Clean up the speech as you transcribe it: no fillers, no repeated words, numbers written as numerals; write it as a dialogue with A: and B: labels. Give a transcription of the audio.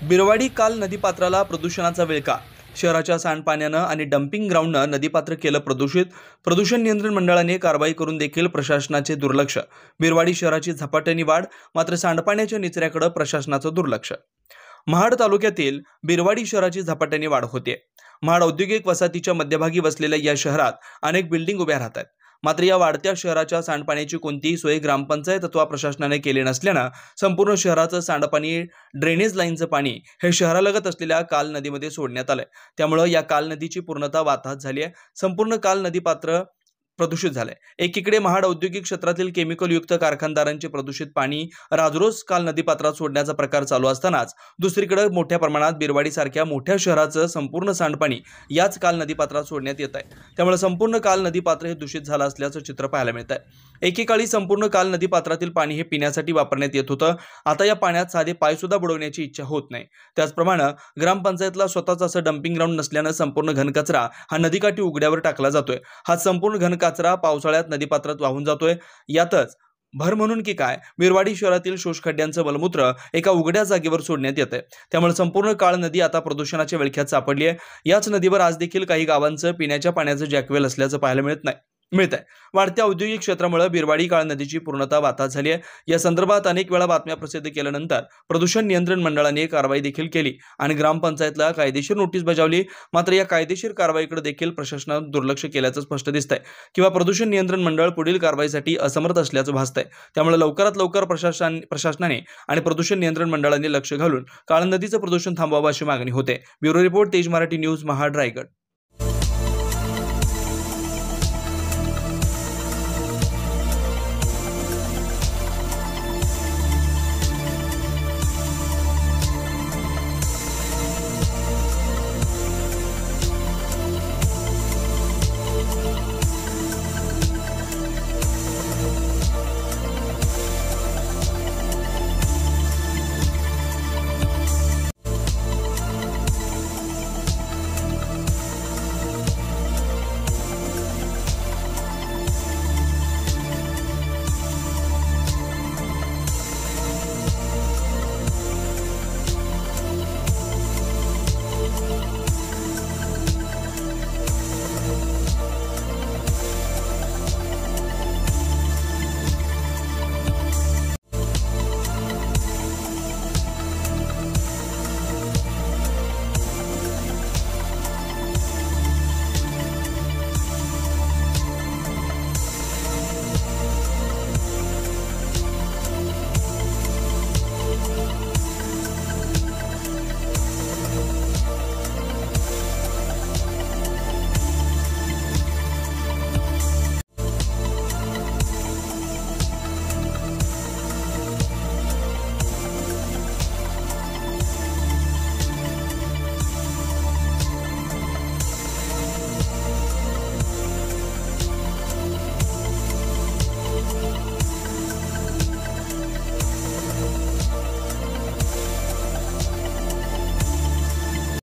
A: बिरवाडी काल नदीपात्राला प्रदूषणाचा विळखा। शहराच्या सांडपाण्यानं आणि डम्पिंग ग्राउंडनं नदीपात्र केलं प्रदूषित। प्रदूषण नियंत्रण मंडळाने कारवाई करून देखील प्रशासनाचे दुर्लक्ष। बिरवाडी शहराची झपाट्याने वाढ, मात्र सांडपाण्याच्या निचऱ्याकडे प्रशासनाचं दुर्लक्ष। महाड तालुक्यातील बिरवाडी शहराची झपाट्याने वाढ होते। महाड औद्योगिक वसाहतीच्या मध्यभागी वसलेल्या या शहरात अनेक बिल्डिंग उभ्या राहतात। मात्र या वाढत्या शहराच्या सांडपाण्याची कोणतीही सोय ग्रामपंचायत अथवा प्रशासनाने केली नसल्यानं संपूर्ण शहराचं सांडपाणी ड्रेनेज लाईनचं पाणी हे शहरालगत असलेल्या काल नदीमध्ये सोडण्यात आलंय। त्यामुळे या काल नदीची पूर्णतः वाताहत झाली आहे। संपूर्ण काल नदी पात्र प्रदूषित झालंय। एकीकडे महाड औद्योगिक क्षेत्रातील केमिकल युक्त कारखानदारांचे प्रदूषित पाणी राजरोज काल नदीपात्रात सोडण्याचा प्रकार चालू असतानाच दुसरीकडे मोठ्या प्रमाणात बिरवाडी सारख्या मोठ्या शहराचं संपूर्ण सांडपाणी याच काल नदीपात्रात सोडण्यात येत आहे। त्यामुळे संपूर्ण काल नदीपात्र हे दूषित झालं असल्याचं चित्र पाहायला मिळत आहे। एकेकाळी संपूर्ण काल नदीपात्रातील पाणी हे पिण्यासाठी वापरण्यात येत होतं। आता या पाण्यात साधे पाय सुद्धा बुडवण्याची इच्छा होत नाही। त्याचप्रमाणे ग्रामपंचायतला स्वतःच असं डम्पिंग ग्राउंड नसल्यानं संपूर्ण घनकचरा हा नदीकाठी उघड्यावर टाकला जातोय। हा संपूर्ण घनकचरा पावसाळ्यात नदीपात्रात वाहून जातोय। यातच भर म्हणून की काय बिरवाडी शहरातील शोषखड्ड्यांचं मलमूत्र एका उघड्या जागेवर सोडण्यात येतंय। त्यामुळे संपूर्ण काळ नदी आता प्रदूषणाच्या विळख्यात सापडली आहे। याच नदीवर आज देखील काही गावांचं पिण्याच्या पाण्याचं जॅकवेल असल्याचं पाहायला मिळत आहे। वाढत्या औद्योगिक क्षेत्रामुळे बिरवाडी काळ नदीची पूर्णतः वाताहत झाली आहे। या संदर्भात अनेक वेळा बातम्या प्रसिद्ध केल्यानंतर प्रदूषण नियंत्रण मंडळाने कारवाई देखील केली आणि ग्रामपंचायतला कायदेशीर नोटीस बजावली। मात्र या कायदेशीर कारवाईकडे देखील प्रशासनानं दुर्लक्ष केल्याचं स्पष्ट दिसतंय किंवा प्रदूषण नियंत्रण मंडळ पुढील कारवाईसाठी असमर्थ असल्याचं भासतंय। त्यामुळे लवकरात लवकर प्रशासनाने आणि प्रदूषण नियंत्रण मंडळाने लक्ष घालून काळ नदीचं प्रदूषण थांबवावं अशी मागणी होते। ब्युरो रिपोर्ट, तेज मराठी न्यूज, महाड, रायगड।